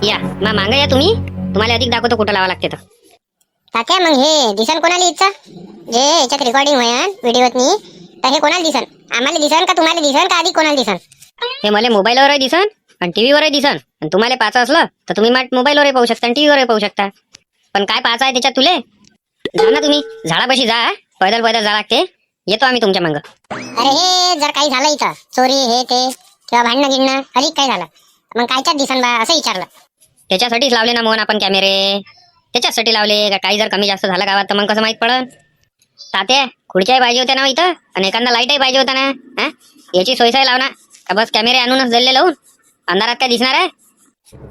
या मागं या तुम्ही, तुम्हाला अधिक दाखवतो कुठं लावा लागते तर. तात्या मग हे दिसन कोणाला इच्छा जे याच्यात रेकॉर्डिंग होईल व्हिडिओतनी, तर हे कोणाला दिसन? आम्हाला दिसन का तुम्हाला दिसन का आधी कोणाला दिसन? हे मला मोबाईलवरही दिसन आणि टीव्हीवरही दिसन. आणि तुम्हाला पाहायचं असलं तर तुम्ही मोबाईलवरही पाहू शकता आणि टीव्हीवरही पाहू शकता. पण काय पाहायचं आहे त्याच्यात तुले? जा ना तुम्ही झाडापाशी जा, पैदल पैदल जा लागते. येतो आम्ही तुमच्या मागं. अरे हे जर काही झालं इथं चोरी हे ते किंवा भांडणं गिणणं अधिक काही झालं मग कायच्यात दिसन बा असं विचारलं. त्याच्यासाठीच लावले ना मोहन आपण कॅमेरे, त्याच्यासाठी लावले. का काही जर कमी जास्त झालं गावात तर मग कसं माहित पडन? तात्या खुर्च्याही पाहिजे होत्या ना इथं आणि एखादा लाईटही पाहिजे होता ना. हा याची सोयसाई लावना का बस कॅमेरे आणूनच जल्ले लावून अंधारात काय दिसणार आहे?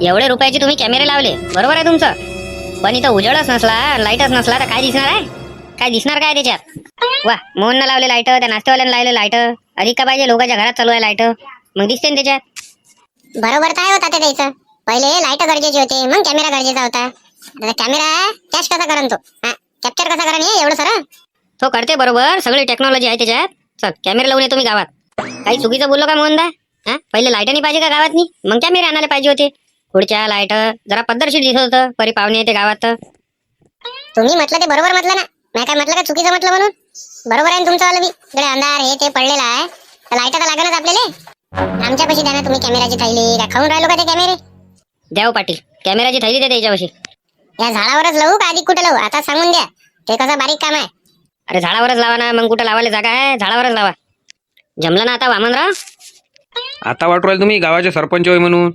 एवढे रुपयाचे तुम्ही कॅमेरे लावले, बरोबर आहे तुमचं, पण इथं उजेडच नसला लाईटच नसला तर काय दिसणार आहे? काय दिसणार काय त्याच्यात? वा मोहननं लावले लाईट, त्या नाश्तेवाल्यानं लावले लाईट. अधिक का पाहिजे? लोकांच्या घरात चालू आहे लाईट, मग दिसते ना त्याच्यात. बरोबर काय होता ते द्यायचं? पहिले लाईट गरजेची होते मग कॅमेरा गरजेचा होता. कॅमेरा कॅश कसा करन तो? कॅप्चर कसा करन हे एवढं सर? तो करते बरोबर, सगळी टेक्नॉलॉजी आहे त्याच्यात. चल कॅमेरा लावून येतो मी गावात. काही चुकीचं बोललो का मोहनदा? हा पहिले लाईट नाही पाहिजे का गावातनी? मग कॅमेरे आणायला पाहिजे होते. पुढच्या लाईट जरा पद्धतशीर दिसत होतं, परी पाहुणे येते गावात. तुम्ही म्हटलं ते बरोबर म्हटलं ना, मी काय म्हटलं का चुकीचं म्हटलं म्हणून? बरोबर आहे तुमचं वालं बी. इकडे अंधार हे ते पडलेला आहे तर लाईट तर लागणच आपल्याला. आमच्यापाशी द्या ना तुम्ही कॅमेराची थैली. का खाऊन राहिलो का ते कॅमेरे? द्याव पाटील कॅमेराची थैली दे त्याच्यापाशी. या झाडावरच लावू का आधी कुठे लावू आता सांगून द्या. ते कसं बारीक काम आहे. अरे झाडावरच लावा ना, मग कुठं लावायला जागा आहे? झाडावरच लावा. जमलं ना आता वामनराव? आता वाटू राहिले तुम्ही गावाचे सरपंच होय म्हणून?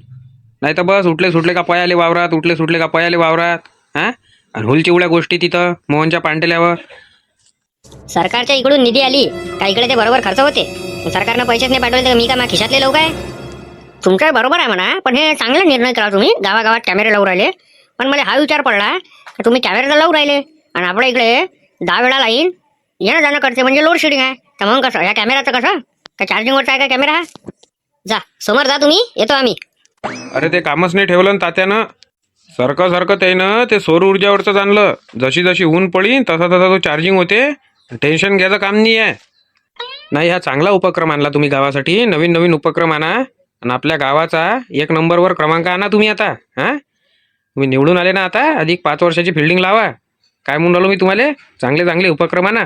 नाही तर बस उठले सुटले का पयाले वावरात, उठले सुटले का पयाले वावरात. हा आणि हुलचिवड्या गोष्टी तिथं मोहनच्या पांटेल्यावर. सरकारच्या इकडून निधी आली का इकडे ते बरोबर खर्च होते? सरकारनं पैसेच नाही पाठवले तर मी का मा खिशातले लोक आहे? तुमचं बरोबर आहे म्हणा, पण हे चांगला निर्णय करा तुम्ही. गावागावात कॅमेरे लावून राहिले, पण मला हा विचार पडला की तुम्ही कॅमेरे तर लावून राहिले आणि आपल्या इकडे 10 वेळा लाईन येणं जाणं करते म्हणजे लोड शेडिंग आहे. तर मग कसं या कॅमेराचं कसं? का चार्जिंगवरचा आहे का कॅमेरा हा? जा समोर जा तुम्ही, येतो आम्ही. अरे ते कामच नाही ठेवलं ना तात्यानं. सारखं त्यानं ते सौर ऊर्जावरच आणलं. जशी जशी ऊन पडीन तसा तसा तो चार्जिंग होते. टेन्शन घ्यायचं काम नाही आहे. नाही हा चांगला उपक्रम आणला तुम्ही गावासाठी. नवीन नवीन उपक्रम आणा आणि आपल्या गावाचा 1 नंबरवर क्रमांक आणा तुम्ही आता. हा तुम्ही निवडून आले ना आता, अधिक 5 वर्षाची फिल्डिंग लावा. काय म्हणून राहिलो मी तुम्हाला? चांगले चांगले उपक्रम आणा.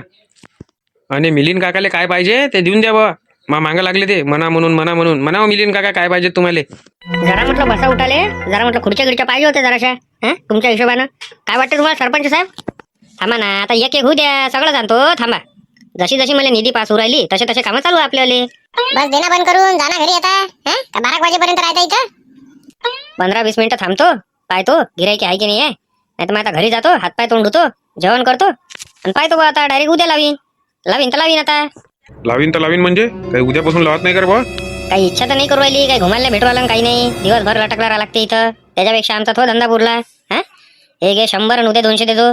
आणि मिलिंद काकाले काय पाहिजे ते देऊन द्या बा. मागं लागले ते म्हणा म्हणा मिलिंद काका काय पाहिजे तुम्हाला? जरा म्हटलं बसा उठाले, जरा म्हटलं खुर्च्या गिरच्या पाहिजे होत्या जराशा. हा तुमच्या हिशोबानं काय वाटतं तुम्हाला सरपंच साहेब? थांबा ना आता एक एक होऊ द्या, सगळं जाणतो. थांबा, जशी जशी मला निधी पास होऊ राहिली तसे तसे कामं चालू आहे आपल्याला. बस देना बंद करून जाना घरी आता. का 12 वाजेपर्यंत राहता इथं? 15-20 मिनिटं थांबतो, पाहतो गिरायकी आहे की नाही आहे. नाही तर मग आता घरी जातो, हातपाय तोंड धुतो, जेवण करतो आणि पाहतो बा आता डायरेक्ट उद्या लावीन तर लावीन आता. लावीन तर लावीन म्हणजे काही उद्यापासून लावत नाही कर बा? काही इच्छा तर नाही करू राहिली, काही घुमायला भेटू आलं काही नाही. दिवसभर लटकला राहा लागते इथं. त्याच्यापेक्षा आमचा तो धंदा पुरला. हा हे घे 100 आणि उद्या 200 देतो.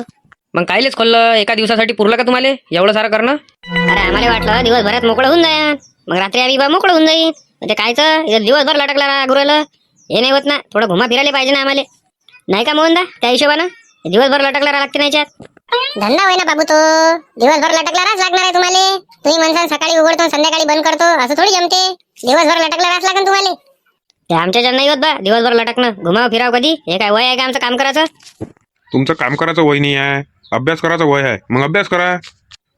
मग कायलेच खोललं? एका दिवसासाठी पुरलं का तुम्हाला एवढं सारं करणं? अरे आम्हाला वाटलं दिवसभरात मोकळं होऊन जाईल, मग रात्री आम्ही बा मोकळं होऊन जाईल. म्हणजे कायचं दिवसभर लटकला राहा गुराला, हे नाही होत ना. थोडं घुमा फिरायला पाहिजे ना आम्हाला, नाही का मोहनदा? त्या हिशोबानं दिवसभर लटकला राहा लागते नाही याच्यात. धंदा होय ना बाबू तो. दिवसभर लटकला राहाच लागणार आहे तुम्हाला. तुम्ही म्हणसान सकाळी उघडतो संध्याकाळी बंद करतो, असं थोडी जमते. दिवसभर लटकला राहाच लागेल तुम्हाला. ते आमच्याच्यात नाही होत बा दिवसभर लटकणं. घुमाव फिराव कधी, हे काय वय आहे का आमचं काम करायचं? तुमचं काम करायचं वय नाही आहे, अभ्यास करायचं वय आहे. मग अभ्यास करा.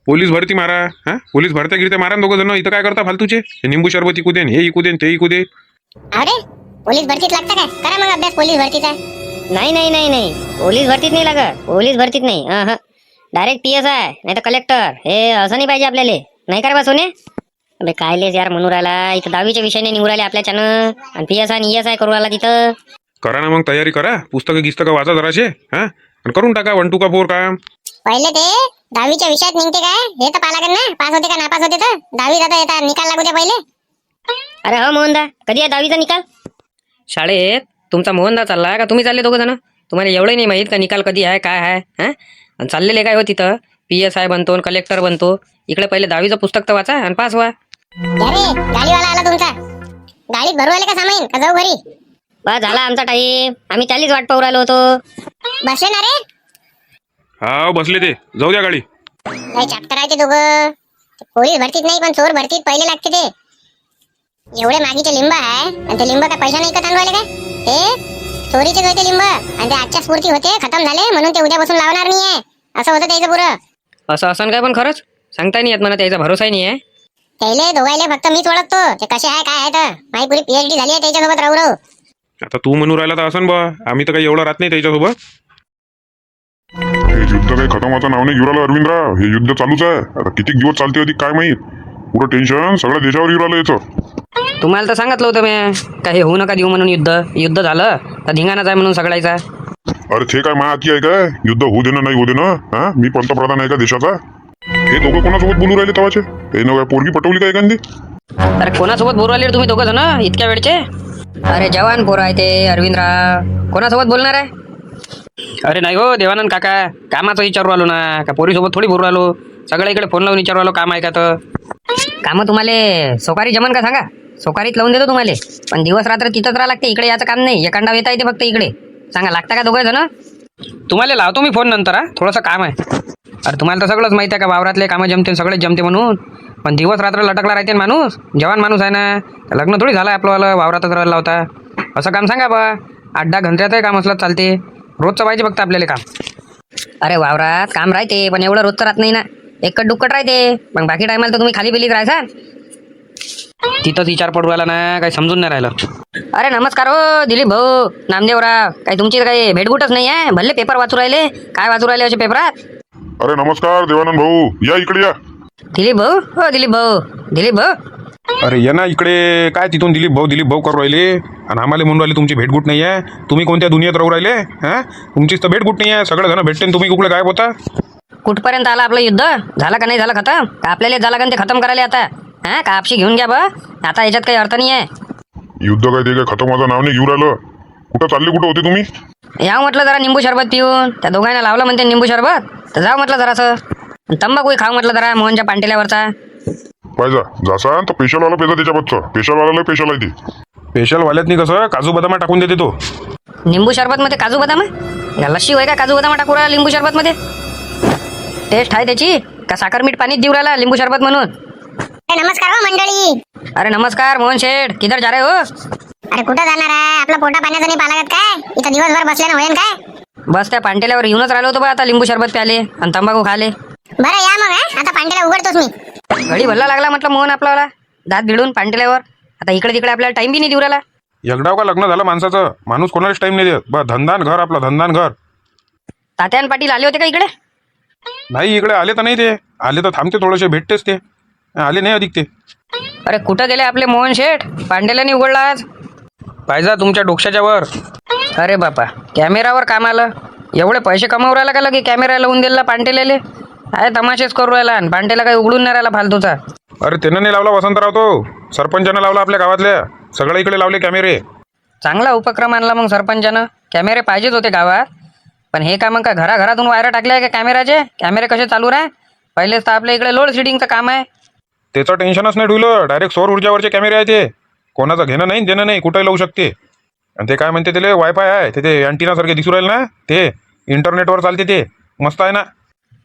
पोलीस भरती मारा. हा पोलीस भरत्या गिरत्या मारा दोघं जण. इथं काय करता फालतूचे? हे निंबू शरबत इकू देन, हे इकू देन, ते इकू दे. अरे पोलीस भरतीत लागतं काय? करा मग अभ्यास पोलीस भरतीचा. नाही नाही नाही नाही, पोलीस भरतीत नाही लागत. पोलीस भरतीत नाही, डायरेक्ट PSI नाही तर कलेक्टर. हे असं नाही पाहिजे आपल्याला, नाही करा बा सोने. अबे कायलेच यार म्हणून राहिला. इथं 10वीच्या विषयाने निघू राहिले आपल्याच्यानं आणि PSI आणि ESI करू राहिला तिथं. करा ना मग तयारी करा. पुस्तकं गिस्तकं वाचा जराशे. हा आणि करून टाका 1 2 का 4 काम. पहिले ते 10वीच्या विषयात निघते काय हे तर पाहा लागेल ना. पास होते का नापास होते तर 10वी जाता येतात निकाल लागू द्या पहिले. अरे हो मोहनदा, कधी आहे 10वीचा निकाल? शाळेत तुमचा मोहनदा चालला का तुम्ही चालले दोघं जण? तुम्हाला एवढं नाही माहित का निकाल कधी आहे काय आहे? हा आणि चाललेले काय हो तिथं? PSI बनतो कलेक्टर बनतो. इकडे पहिले 10वीचं पुस्तक तर वाचा आणि पास व्हा. अरे गाडीवाला आला तुमचा. गाडीत भरू आले का सामान का जाऊ घरी? बा झाला आमचा टाईम, आम्ही त्यालीच वाट पाहू राहिलो होतो. बसले ना रे? हा बसले ते. जाऊ द्या गाडी. काय चॅप्टर आहे ते दोघं. पोलीस भरतीत नाही पण चोर भरतीत पहिले लागते ते. एवढे मागीचे लिंब आहे आणि ते लिंब काय पैसा नाही का आणवायला काय? ते चोरीचे होते लिंब आणि ते आजच्या स्फूर्ती होते खतम झाले म्हणून ते उद्यापासून लावणार नाहीये असं होतं त्याचं पुरं. असं असं काय पण खरंच सांगता नाही येत मला, त्याचा भरोसाही नाही आहे. त्याले दोघायले फक्त मीच ओळखतो ते कसे आहे काय आहे तर माझी पुरी पीएचडी झाली आहे त्याच्यासोबत राहू राहू. आता तू म्हणून राहिला तर असं बा, आम्ही तर काही एवढं राहत नाही त्याच्यासोबत. हे युद्ध काही खतम व्हायचं नाव नाही घेऊन राहिलं अरविंदराव. हे युद्ध चालूच आहे. आता किती दिवस चालते होती काय माहित. पुरं टेन्शन सगळ्या देशावर येऊ राहिलं याचं. तुम्हाला तर सांगितलं होतं मी काही होऊ नका देऊ म्हणून. युद्ध झालं तर धिंगाणाच आहे म्हणून सगळ्याचा. अरे ते काय माती आहे काय युद्ध होऊ देणं नाही होऊ देणं. हा मी पंतप्रधान आहे का देशाचा. हे दोघं कोणासोबत बोलू राहिले तवाचे. ते नव्या पोरगी पटवली काय एखादी. अरे कोणासोबत बोलू राहिले तुम्ही दोघं जण इतक्या वेळचे. अरे जवान पोरं आहे ते अरविंदराव, कोणासोबत बोलणार आहे. अरे नाही हो देवानंद काका, कामाचं विचारू आलो ना, का पोरीसोबत थोडी बोलू आलो. सगळ्या इकडे फोन लावून विचारू आलो काम आहे का तर. कामं तुम्हाला सोकारी जमन का सांगा. सोकारीत लावून देतो तुम्हाला, पण दिवस रात्र तिथंच राहा लागते. इकडे याचं काम नाही. एखादा येता येते फक्त इकडे. सांगा लागता का दोघं जण. तुम्हाला लावतो मी फोन नंतर. हा थोडंसं काम आहे. अरे तुम्हाला तर सगळंच माहिती आहे का वावरातले कामं जमते सगळेच जमते म्हणून. पण दिवस रात्र लटकला राहते माणूस. जवान माणूस आहे ना, लग्न थोडी झालं आपलं वावरातच राहायला होता. असं काम सांगा बा. 8-10 घंट्यातही काम असलं चालते. रोजचं पाहिजे फक्त आपल्याला काम. अरे वावरात काम राहते पण एवढं रोजचं राहत नाही ना. एकट दुक्कट राहते. पण बाकी टायमाला तर तुम्ही खाली बिलीत राहायचा. तिथंच विचार पडू राहिला ना, काही समजून नाही राहिलं. अरे नमस्कार हो दिलीप भाऊ, नामदेवराव. काही तुमची काही भेटगुटच नाही आहे. भले पेपर वाचू राहिले. काय वाचू राहिले असे पेपरात. अरे नमस्कार देवानंद भाऊ, या इकडे या. दिलीप भाऊ हो दिलीप भाऊ. दिलीप भाऊ अरे ये ना इकडे. काय तिथून दिलीप भाऊ करू राहिले आणि आम्हाला म्हणून राहिले तुमची भेटगुट नाही आहे. तुम्ही कोणत्या दुनियेत राहू राहिले. हा तुमचीच तर भेटगुट नाही आहे. सगळं जण भेटते तुम्ही कुठे गायब होता. कुठपर्यंत आलं आपलं युद्ध. झालं का नाही झालं खतम. का आपल्याला झालं का ते खतम करायला आता. हा का आपशी घेऊन घ्या बा. आता याच्यात काही अर्थ नाही आहे. युद्ध काय ते काय खतम व्हायचं नाव नाही घेऊन राहिलं. कुठं चालले कुठं होते तुम्ही. याव म्हटलं जरा निंबू सरबत पिऊन. त्या दोघांना लावलं म्हणते निंबू सरबत, तर जाऊ म्हटलं जरासं. तंबाखू खाऊ म्हटलं जरा मोहनच्या पांटेल्यावरचा. पाहिजा जासा तर पेशलवाला पेजा त्याच्याबद्दल. पेशलवाला पेशल आहे ते. स्पेशल वाल्यातनी कसं काजू बदामा टाकून देते तो. निंबू सरबत मध्ये काजू बदाम आहे. लस्सी होय का काजू बदाम टाकू राहिला लिंबू सरबत मध्ये. टेस्ट आहे त्याची का साखर मीठ पाणीच देऊ राहिला लिंबू सरबत म्हणून. नमस्कार हो मंडळी. अरे नमस्कार मोहन शेठ, किधर जा रहे हो. अरे कुठं जाणार आहे. आपला पोटा पाण्याचं नाही पालागत काय. इथं दिवसभर बसल्यानं होईल काय. बस त्या पांटेल्यावर येऊनच राहिलो होतो बा. आता लिंबू सरबत प्याले आणि तंबाखू खाले. बरं या मग. आता पांड्याला उघडतोच मी. घडी भल्ला लागला म्हटलं मोहन आपल्याला दात भिडून पांटेल्यावर. आता इकडे तिकडे आपल्याला टाइम बी नाही देऊ राहिला. एकडाव का लग्न झालं माणसाचं, माणूस कोणालाच टाइम नाही देत. बा धंदान घर आपला धंदान घर. तात्यान पाटील आले होते का इकडे. नाही इकडे आले तर नाही ते. आले तर थांबते थोडेसे भेटतेच ते. आले नाही अधिक ते. अरे कुठं गेले आपले मोहन शेठ. पांडेल्याने उघडला आज. पाहिजा तुमच्या डोक्याच्या वर. अरे बापा कॅमेरावर काम आलं. एवढे पैसे कमावू राहिला का लगे कॅमेरा लावून दिला पांटेल्याले. काय तमाशेच करू राहिला आणि पांटेला काही उघडून नाही राहिला फालतूचा. अरे त्यानं नाही लावला वसंतराव तो. सरपंचानं लावला आपल्या गावातल्या. सगळ्या इकडे लावले कॅमेरे. चांगला उपक्रम आणला मग सरपंचानं. कॅमेरे पाहिजेच होते गावात. पण हे का मग का घराघरातून वायर टाकले का कॅमेराचे. कॅमेरे कसे चालू राह. पहिलेच तर आपल्या इकडे लोड शेडिंगचं काम आहे. त्याचं टेन्शनच नाही ठेवलं. डायरेक्ट सौर ऊर्जावरचे कॅमेरे आहे ते. कोणाचं घेणं नाही देणं नाही, कुठेही लावू शकते. आणि ते काय म्हणते त्याला वायफाय आहे ते अँटिना सारखे दिसू राहिले ना. ते इंटरनेटवर चालते ते. मस्त आहे ना.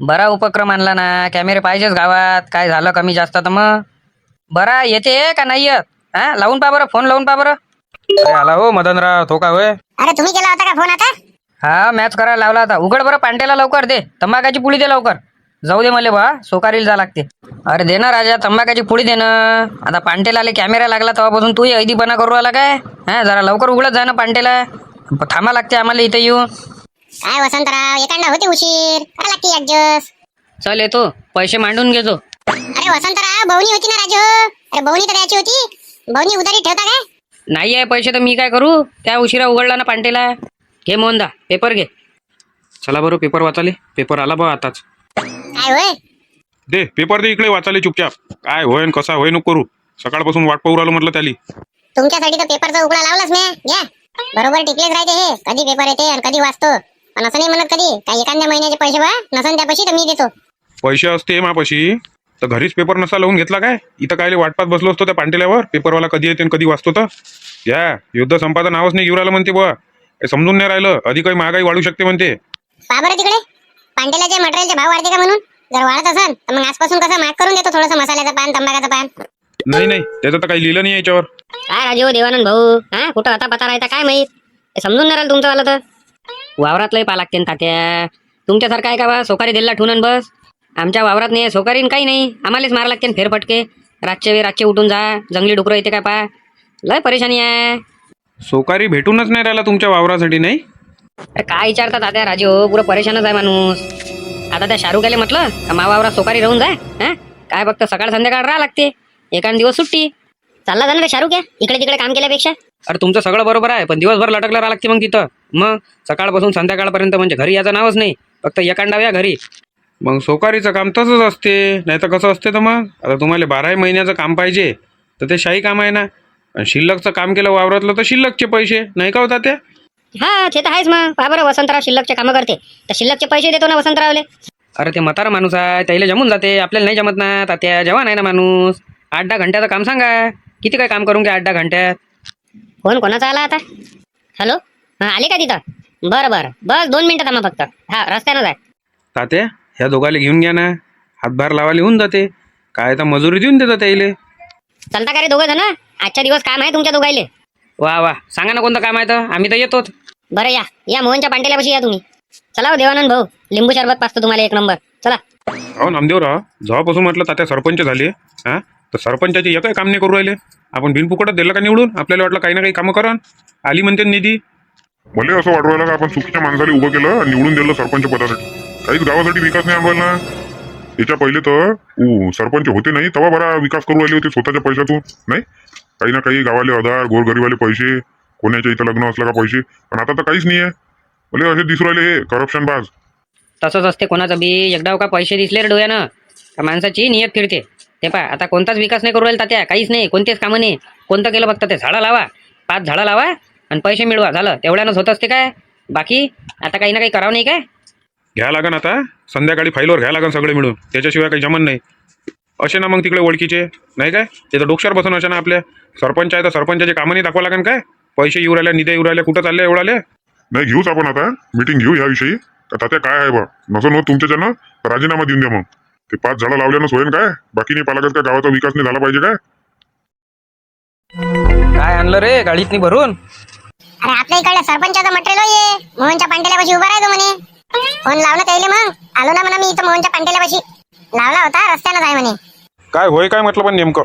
बरा उपक्रम आणला ना. कॅमेरे पाहिजेच गावात. काय झालं कमी जास्त तर मग. बरा येते का नाही येत. हा लावून पहा बरं. फोन लावून पहा बरं. अरे आला हो मदनराव तो का होय. अरे तुम्ही केला होता का फोन आता. हा मॅच करायला लावला होता. उघड बरं पांटेला लवकर दे. तंबाखाची पुडी दे लवकर. जाऊ दे मला बा सोकारीला जा लागते. अरे दे ना राजा तंबाखाची पुडी दे ना. आता पांटेला कॅमेरा लागला तेव्हापासून तू ऐदीपणा करू आला काय. हा जरा लवकर उघडत जा ना पांटेला. थांबा लागते आम्हाला इथं येऊन. काय वसंतराव एकांना होते उशीर. काय लागते ऍडजस्ट. चल येतो पैसे मांडून घेतो. अरे वसंतराव बवणी होती ना राजू. अरे बवणी तर द्यायची होती. बवणी उधारी ठेवता काय. नाही आहे पैसे तर मी काय करू. त्या उशिरा उघडला ना पांटेला. घे मोहनदा पेपर घे. चला बरं पेपर वाचाले. पेपर आला बा आताच. काय होय. दे पेपर दे इकडे वाचाले चुपचाप. काय होय कसा होय नको करू. सकाळपासून वाट पाहू राहिलो म्हटलं त्याली. तुमच्यासाठी तर पेपरचा उघडा लावलाच मी. घ्या बरोबर टिकलेच राहते हे. कधी पेपर येते आणि कधी वाचतो. पण असं नाही म्हणत कधी काय एखाद्या महिन्याचे पैसे बा नसन त्यापाशी तर मी देतो. पैसे असते मापाशी तर घरीच पेपर नसा लावून घेतला काय. इथं काय वाटपात बसलो असतो त्या पांटेल्यावर. पेपरवाला कधी येते आणि कधी वाचतो तर. या युद्ध संपाचं नावच नाही घेऊ राहिलं म्हणते बुवा. हे समजून नाही राहिलं. अधिक काही महागाई वाढू शकते म्हणते. पहा बरं तिकडे पांडेल्याचे मटेरियलचे भाव वाढते का म्हणून. जर वाढत असेल तर मग आजपासून कसं महाग करून देतो थोडंसं मसाल्याचं पान तंबाखाचं पान. नाही त्याचं तर काही लिहिलं नाही याच्यावर. काय राजू देवानंद भाऊ. हा कुठं आता पता राहता काय माहित. हे समजून नाही राहिलं तुमचं आलं तर. वावरातलंही पा लागते ना तात्या. तुमच्यासारखं आहे का बा सोकारी दिला ठेवून बस. आमच्या वावरात नाही सोकारीन काही नाही, आम्हालाच मारा लागते फेरफटके. रातचे उठून जा, जंगली डुकरं येते का पा, लय परेशानी आहे. सोकारी भेटूनच नाही राहिला तुमच्या वावरासाठी नाही. अरे काय विचारतात तात्या राजू, पुरं परेशानच आहे माणूस. आता त्या शाहरुखाला म्हटलं का मा वावरात सोकारी राहून जाय. काय फक्त सकाळ संध्याकाळ राहा लागते, एखाद दिवस सुट्टी. चालला जा ना रे शाहरुख या, इकडे तिकडे काम केल्यापेक्षा. अरे तुमचं सगळं बरोबर आहे, पण दिवसभर लटकला राहा लागते मग तिथं. मग सकाळपासून संध्याकाळपर्यंत म्हणजे घरी यायचं नावच नाही, फक्त एकांडाव या घरी. मग सोकारीचं काम तसंच असते, नाही तर कसं असते तर मग आता तुम्हाला 12 महिन्याचं काम पाहिजे तर ते शाही काम आहे ना. आणि शिल्लकचं काम केलं वावरातलं तर शिल्लकचे पैसे नाही का होता त्या. हा ते तर आहेच मग. पहा बरं, वसंतराव शिल्लकचे कामं करते तर शिल्लकचे पैसे देतो ना वसंतरावले. अरे ते म्हातारा माणूस आहे, त्याला जमून जाते, आपल्याला नाही जमत ना तात्या. जवान आहे ना माणूस. 8-10 घंट्याचं काम सांगा, किती काय काम करून घ्या 8-10 घंट्यात. फोन कोणाचा आला आता? हॅलो, हा आले का तिथं? बरं बरं, बस 2 मिनिटं थांबा फक्त. हा रस्त्यानं जाय. तात्या ह्या दोघाले घेऊन घ्या ना, हातभार लावायला होऊन जाते. काय तर मजुरी देऊन देतात त्याले. चलता का रे दोघं जण? आजच्या दिवस काम आहे तुमच्या दोघायले. वा वा, सांगा ना कोणतं काम आहे तर, आम्ही तर येतोच. बरं या या मोहनच्या पांटेल्यापाशी या तुम्ही. चला हो देवानंद भाऊ, लिंबू सरबत पाचतो तुम्हाला 1 नंबर. चला. अहो नामदेवराव, जेव्हापासून म्हटलं तात्या सरपंच झाले तर सरपंचाचे एकही काम नाही करू राहिले. आपण बिनफुकटच दिलं का निवडून? आपल्याला वाटलं काही ना काही कामं करण आली म्हणते निधी. मला असं वाटू राहिलं का आपण चुकीच्या माणसाला उभं केलं आणि निवडून दिलं सरपंच पदासाठी. काहीच गावासाठी विकास नाही आणला ना. याच्या पहिले तर सरपंच होते नाही तेव्हा बरा विकास करू राहिले होते स्वतःच्या पैशातून. नाही काही ना काही गावाले आधार, गोरगरीबाले पैसे, कोणाच्या इथं लग्न असलं का पैसे. पण आता तर काहीच नाही आहे. मला असे दिसू राहिले हे करप्शन बाज. तसंच असते कोणाचं बी. एकदा का पैसे दिसले रे डोळ्यानं का माणसाची नियत फिरते. ते पहा आता कोणताच विकास नाही करू राहिला तात्या, काहीच नाही, कोणतेच कामं नाही. कोणतं केलं फक्त ते झाडं लावा, 5 झाडं लावा आणि पैसे मिळवा, झालं. तेवढ्यानंच होत असते काय. बाकी आता काही ना काही करावं नाही काय. घ्या लागन आता संध्याकाळी फाईलवर घ्या लागन सगळे मिळून, त्याच्याशिवाय काही जमन नाही. असे ना मग तिकडे ओळखीचे नाही काय, ते तर डोक्यावर बसून असे ना आपल्या. सरपंच आहे तर सरपंचाचे कामं नाही दाखवा लागन काय. पैसे येऊ राहिले, निधी येऊ राहिले, कुठं चालले एवढाले. नाही घेऊच आपण आता मीटिंग घेऊ याविषयी. तात्या काय आहे बा, नसं होत तुमच्याच्यानं तर राजीनामा देऊन द्या. मग ते 5 झाडं लावल्यानं होईन काय, बाकी नाही पालागत का गावाचा विकास नाही झाला पाहिजे काय. काय आणलं रे गाडीतनी भरून? अरे आपल्या इकडल्या सरपंचाचा मटेरियल ये मोहनच्या पांटेल्यापाशी उभा राहतो म्हणे. फोन लावला त्याला, मग आलो ना म्हणा मी इथं मोहनच्या पांटेल्यापाशी. लावला होता, रस्त्यानं जाय म्हणे. काय होय काय म्हटलं पण नेमकं?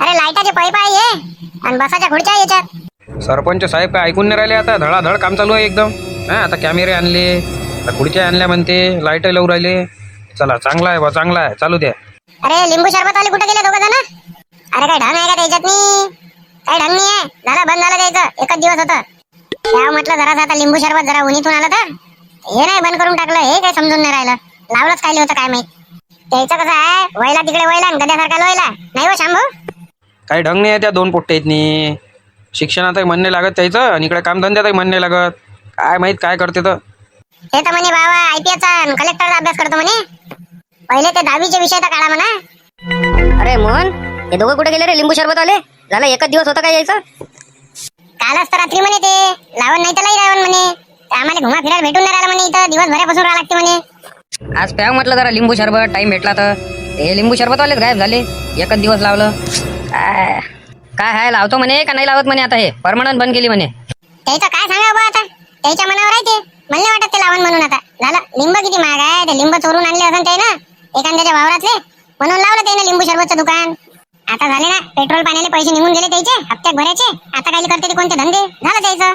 अरे लाईटाचे पैप आहे ये आणि बसाच्या खुर्च्या आहे याच्यात. सरपंच साहेब काय ऐकून नाही राहिले आता. धडाधड काम चालू आहे एकदम. आता कॅमेरे आणले, आता खुर्च्या आणल्या म्हणते, लाईट लावून राहिले. चला चांगला आहे बा, चांगला आहे, चालू द्या. अरे लिंबू सरबत वाले कुठे गेले दोघं जण? अरे काय ढंग आहे का त्याच्यात? काही ढंग नाही आहे. झालं बंद झालं त्याचं, एकच दिवस होतं. त्या म्हटलं जरा आता लिंबू सरबत जरा उन्हीतून आलं तर हे नाही बंद करून टाकलं. हे काही समजून नाही राहिलं, लावलंच काय होतं काय माहित. त्याचं कसं आहे, वयला तिकडे वयला गद्यासारखा लोयला नाही हो शांभू. काही ढंग नाही आहे त्या 2 पोट्टेतनी. शिक्षणातही मन नाही लागत त्याचं आणि इकडे कामधंद्यातही मन नाही लागत. काय माहित काय करते तर. हे तर म्हणे बाबा IPS चा कलेक्टरचा अभ्यास करतो म्हणे. पहिले ते 10वीचे विषय तर काढा म्हणा. अरे मोहन, हे दोघं कुठे गेले रे लिंबू सरबत आले? झालं एकच दिवस होता काय यायचं? कालच तर रात्री म्हणे ते लावण नाही तर लाई रावण म्हणे. आम्हाला घुमा फिरायला भेटून नाही राहिलं म्हणे, इथं दिवसभरापासून राहा लागते म्हणे. आज प्याव म्हटलं जरा लिंबू सरबत, टाइम भेटला तर. हे लिंबू सरबतवालेच गायब झाले, एकच दिवस लावलं. काय काय आहे, लावतो म्हणे का नाही लावत म्हणे. आता हे परमनंट बंद केली म्हणे. त्याचं काय सांगा बा आता, त्याच्या मनावर आहे ते. मला नाही वाटत ते लावण म्हणून. आता झालं, लिंब किती महाग आहे. ते लिंब चोरून आणले असेल ते ना एखाद्याच्या वावरातले, म्हणून लावलं त्यानं लिंबू सरबतचं दुकान. आता झाले ना पेट्रोल पाण्याले पैसे निघून गेले त्याचे हप्त्यात भरायचे. आता काय करते ते कोणते धंदे, झालं त्याचं.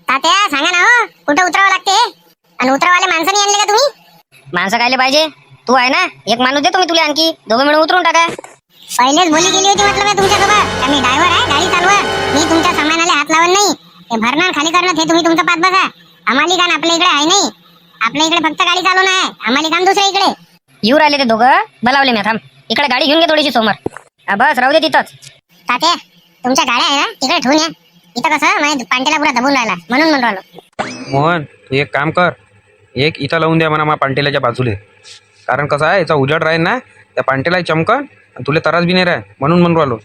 तात्या सांगा ना हो, कुठं उतरावं लागते आणि उतरवाले माणसं नाही आणले का तुम्ही? माणसं कायले पाहिजे? तू आहे ना, एक माणूस देतो मी तुला आणखी, दोघं मिळून उतरून टाका. पहिलेच बोली गेली होती म्हटलं मी तुमच्यासोबत का मी ड्रायव्हर आहे, गाडी चालवा, मी तुमच्या सामानाला हात लावत नाही. ते भरणं खाली करणं हे तुम्ही तुमचं पाच बघा. आम्हाला काम आपल्या इकडे आहे नाही. आपल्या इकडे फक्त गाडी चालवणं आहे, आम्हाला काम दुसऱ्या इकडे. येऊ राहिले ते दोघं, बोलावले मी. थांब, इकडे गाडी घेऊन घे थोडीशी समोर. बस राहू दे तिथंच. तात्या तुमच्या गाड्या आहे ना तिकडे ठेवून या. इथं कसं माझ्या पांटेला पुरा दबून राहिला म्हणून म्हणून राहिलो. मोहन तू एक काम कर, एक इथं लावून द्या म्हणा मा पांटेल्याच्या बाजूले. कारण कसं आहे, याचा उजाड राहील ना, त्या पांटेलाही चमकन आणि तुला त्रास बी नाही राह, म्हणून म्हणून राहिलो.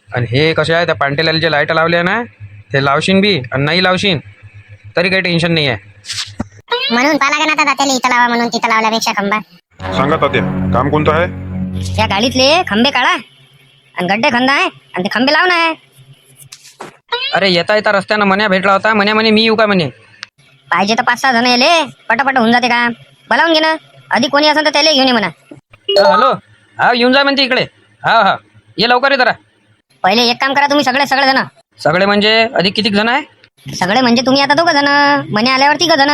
आणि हे कसे आहे, त्या पांटेल्याला जे लाईट लावल्या ना ते लावशीन बी आणि नाही लावशीन तरी काही टेन्शन नाही आहे. म्हणून पाला का ना तात्याला इथं लावा म्हणून तिथं लावल्यापेक्षा खंबा. सांगा तात्या काम कोणतं आहे. या गाडीतले खंबे काढा आणि गड्डे खंदा आहे आणि ते खंबे लावणं आहे. अरे येता येता रस्त्यानं मन्या भेटला होता, म्हणे मी येऊ का म्हणे. पाहिजे तर 5-6 जण येले, पटापट होऊन जाते काम. बोलावून घे ना. अधिक कोणी असेल तर त्याला घेऊन ये म्हणा. हॅलो, हा येऊन जा म्हणते इकडे. हा हा, ये लवकर ये जरा. पहिले एक काम करा, तुम्ही सगळे जण. सगळे म्हणजे अधिक किती जण आहे? सगळे म्हणजे तुम्ही आता 2 जण, मने आल्यावर 3 जण.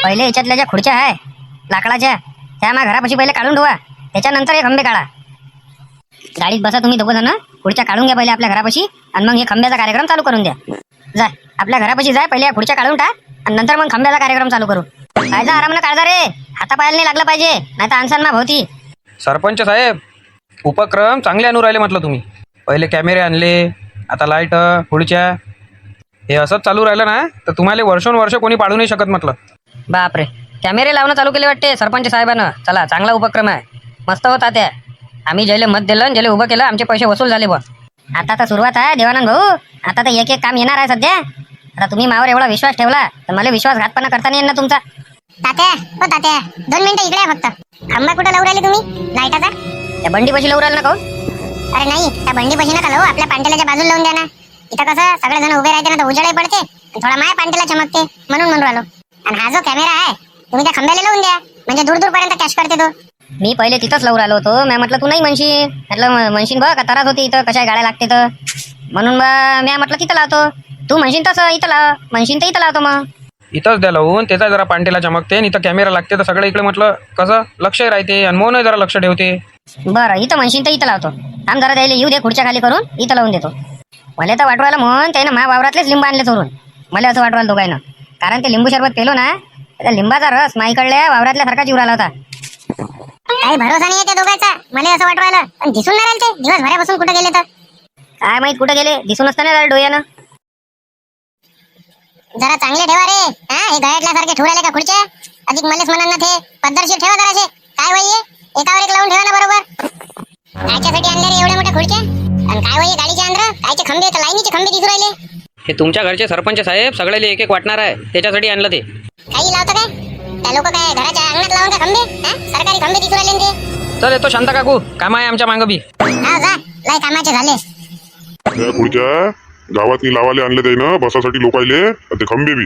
पहिले याच्यातल्या ज्या खुर्च्या आहे लाकडाच्या, त्या माझ्या घरापाशी पहिले काढून ठेवा. त्याच्यानंतर हे खंबे काढा. गाडीत बसा तुम्ही 2 जण, खुर्च्या काढून घ्या पहिले आपल्या घरापाशी, आणि मग हे खंब्याचा कार्यक्रम चालू करून द्या. जा आपल्या घरापाशी जाय, पहिले या खुर्च्या काढून टाक, आणि नंतर मग खंब्याचा कार्यक्रम चालू करू. कायचा आरामानं काढजा रे, हातापायाला नाही लागलं पाहिजे, नाही तर आणसान मा भोवती. सरपंच साहेब, उपक्रम चांगले आणून राहिले म्हटलं तुम्ही. पहिले कॅमेरे आणले, आता लाईट, खुर्च्या. हे असंच चालू राहिलं ना तर तुम्हाला वर्षोनवर्ष कोणी पाडू नाही शकत म्हटलं. बापरे, कॅमेरे लावणं चालू केले वाटते सरपंच साहेबांना. चला, चांगला उपक्रम आहे, मस्त होता त्या. आम्ही ज्याला मत दिलं, ज्याला उभं केलं, आमचे पैसे वसूल झाले बा. आता तर सुरुवात आहे देवानंद भाऊ. आता तर एक काम येणार आहे सध्या. आता तुम्ही मावर एवढा विश्वास ठेवला तर मला विश्वासघातपणा करता नाही येईल ना तुमचा. तात्या, हो तात्या, 2 मिनिटं इकडे या फक्त. खंबा कुठं लावून राहिले तुम्ही लाईटाचा? त्या बंडीपाशी लावून राहिलं ना काहून? अरे नाही, त्या बंडीपाशी नका लावू, आपल्या पांटेल्याच्या बाजूला लावून द्या ना. इथं कसं सगळेजण उभे राहते ना, तर उजेडही पडते आणि थोडा माया पांटेला चमकते, म्हणून राहिलो. आणि हा जो कॅमेरा आहे तुम्ही त्या खंब्याला लावून द्या, म्हणजे दूर दूर पर्यंत कॅच करते तो. मी पहिले तिथंच लावून राहिलो होतो. मी म्हटलं तू नाही म्हणशील, म्हटलं म्हणशील बघ का त्रास होते इथं, कशा गाड्या लागते तर, म्हणून बा मी म्हटलं तिथं लावतो. तू म्हणशील तसं इथं लाव, म्हणशील तर इथं लावतो. मग इथंच द्या लावून, त्याचा जरा पांटेला चमकते आणि इथं कॅमेरा लागते तर सगळं इकडे म्हटलं कसं लक्ष राहते आणि मोनही जरा लक्ष ठेवते. बरं, इथं म्हणशील तर इथं लावतो. थांब जरा, द्यायला येऊ दे, खुर्च्या खाली करून इथं लावून देतो. मला तर वाटवायला म्हणून त्यानं माझ्या वावरातलेच लिंब आणले चोरून. मला असं वाटवायला दोघांना, कारण ते लिंबू सरबत पेलो ना, त्या लिंबाचा रस माईकडल्या वावरातल्या सारखा जीव राहिला होता. काही भरोसा नाही त्या दोघांचा, मला असं वाटू राहिलं. पण दिसून नाही राहिले ते, दिवसभरापासून कुठे गेले तर. काय माहित कुठे गेले, दिसून असताना राहिले डोळ्यानं. जरा चांगले ठेवा रे. हा, हे गळ्यातल्यासारखे ठेवले का खुर्च्या? अधिक मलेच म्हणा ना, ते पद्धतशीर ठेवा जराशे. काय वय एकावर एक लावून ठेवा ना बरोबर. कायच्यासाठी आणले रे एवढ्या मोठ्या खुर्च्या? आणि काय वय गाडीच्या अंदर कायचे खंबे, तर लाईनीचे खंबे दिसू राहिले. हे तुमच्या घरचे सरपंच साहेब सगळ्याला एक एक वाटणार आहे, त्याच्यासाठी आणलं ते. काही लावतं काय त्या लोक? काय घराच्या अंगणात लावून का खंबे? हा, सरकारी खंबे दिसू राहिले ना ते. चल येतो शांता काकू, काम आहे आमच्या मागं बी. हा जा, लय कामाचे झाले. त्या खुर्च्या गावातनी लावाले आणले त्यानं बसासाठी लोकायले, आणि ते खंबे बी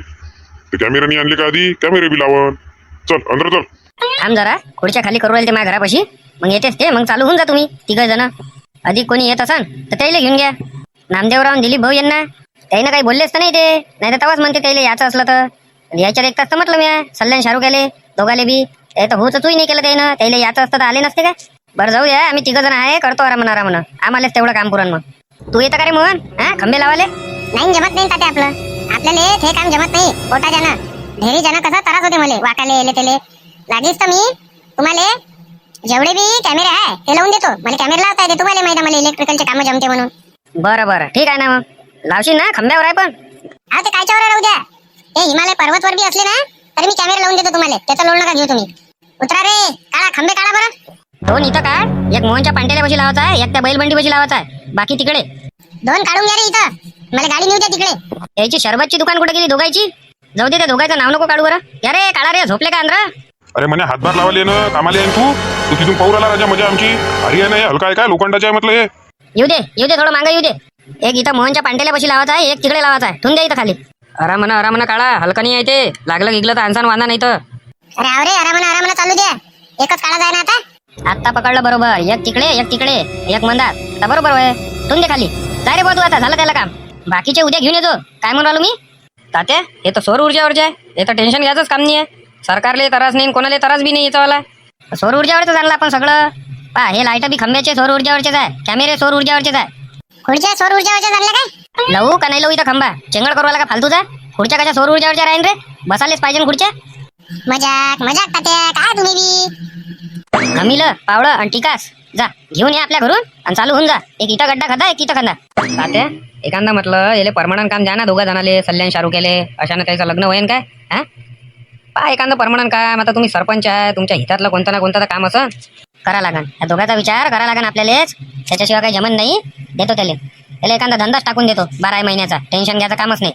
ते कॅमेऱ्यानी आणले का आधी, कॅमेरे बी लावून. चल अंदर चल. थांब जरा, खुर्च्या खाली करू राहिले ते माझ्या घरापाशी. मग येतेच ते, मग चालू होऊन जा तुम्ही 3 जण. अधिक कोणी येत असन तर त्याला घेऊन घ्या. नामदेवराव दिलीप भाऊ यांना त्यानं काही बोललेच तर नाही ते, नाही तर तवाच म्हणते त्याला याचं असलं तर. याच्यात 1 तास तर म्हटलं मी सल्यान शाहरुख आले दोघाले बी. ते तर होच तूही नाही केलं त्यानं, त्याला याचं असतं तर आले नसते काय. बरं जाऊ द्या, आम्ही 3 जण आहे, करतो आराम. आम्हालाच तेवढं काम पुरण. मग तू येतं का रे मोहन? हा, खंबे लावाले? नाही जमत नाही तात्या आपलं. आपल्याला हे काम जमत नाही. पोटा जाणं ढेरी जाणं कसा त्रास होते मला वाकाले येले तेले. लागेच तर मी तुम्हाला जेवढे बी कॅमेरे आहे ते लावून देतो. मला कॅमेरा लावता येते, तुम्हाला माहिती मला इलेक्ट्रिकलचे काम जमते म्हणून. बरं ठीक आहे ना, मग लावशील ना खंब्यावर आहे. पण हा, ते कायच्यावर राहू द्या. ते हिमालय पर्वतवर बी असले ना तरी मी कॅमेरा लावून देतो तुम्हाला. त्याचा लोड नका घेऊ तुम्ही. उतरा रे, काढा खंबे काढा बरं. 2 इथं काढ, एक मोहनच्या पांटेल्यापाशी लावायचा आहे, एक त्या बैलबंडीपाशी लावायचा आहे, बाकी तिकडे. 2 काढून घ्या रे इथं. मला गाडी नेऊ द्या तिकडे. याची शरबतची दुकान कुठे गेली दोघांची? जाऊ दे, त्या दोघांचं नाव नको काढू बरं. या रे, काढा रे, झोपले का अंदर? अरे म्हणे हातभार लावाले ना, कामाले आहे ना तू तिथून पाहू राहिला राजा मजा आमची. अरे नाही हलका आहे काय, लोखंडाचे आहे म्हटलं हे. येऊ दे, थोडं मागं येऊ दे. एक इथं मोहनच्या पांटेल्यापाशी लावायचा आहे, एक तिकडे लावायचा आहे. ठेवून द्या इथं खाली. आरामानं काढा, हलका नाही आहे ते. लागलं गिगलं तर आणसान वांदा नाही तर. अरे आव रे, आरामानं चालू द्या. एकच काढा जाय ना आता. आत्ता पकडलं बरोबर. एक तिकडे एक मंदात. आता बरोबर होय. ठेवून दे खाली. जाय रे बा तू, आता झालं त्याला काम. बाकीचे उद्या घेऊन येतो. काय म्हणून राहिलो मी? तात्या, हे तर सौर ऊर्जावरचे आहे. हे तर टेन्शन घ्यायचंच काम नाही आहे. सरकारले त्रास नाही, कोणाला त्रास बी नाही याचावाला. सौर ऊर्जावरच आणलं आपण सगळं. पहा, हे लाईट बी खंब्याचे सौर ऊर्जावरचेच आहे, कॅमेरे सौर ऊर्जावरचेच आहे. खुर्च्या सौर ऊर्जावरच्या झाल्या काय? लावू का नाही लावू इथं खंबा? चेंगड करू आला का फालतूचा? खुर्च्या कशा सौर ऊर्जावरच्या राहीन रे? बसायलाच पाहिजे ना खुर्च्या. मजाक तात्या, काय तुम्ही बी. हमीलं पावळं आणि टिकास. जा घेऊन या आपल्या घरून आणि चालू होऊन जा. एक इथं गड्डा खदा, एक इथं खंदा. तात्या, एखादा म्हटलं याले परमनंट काम द्या ना 2 जणाले, सल्यान शाहरुख याले. अशानं त्याचं लग्न होईन काय? हा, पहा एखादं परमनंट काम. आता तुम्ही सरपंच आहे, तुमच्या हितातलं कोणतं ना कोणतं काम असं करा लागन. या दोघांचा विचार करा लागन आपल्यालाच. त्याच्याशिवाय काही जमन नाही. देतो त्याला एखादा धंदाच टाकून देतो 12 महिन्याचा. टेन्शन घ्यायचं कामच नाही.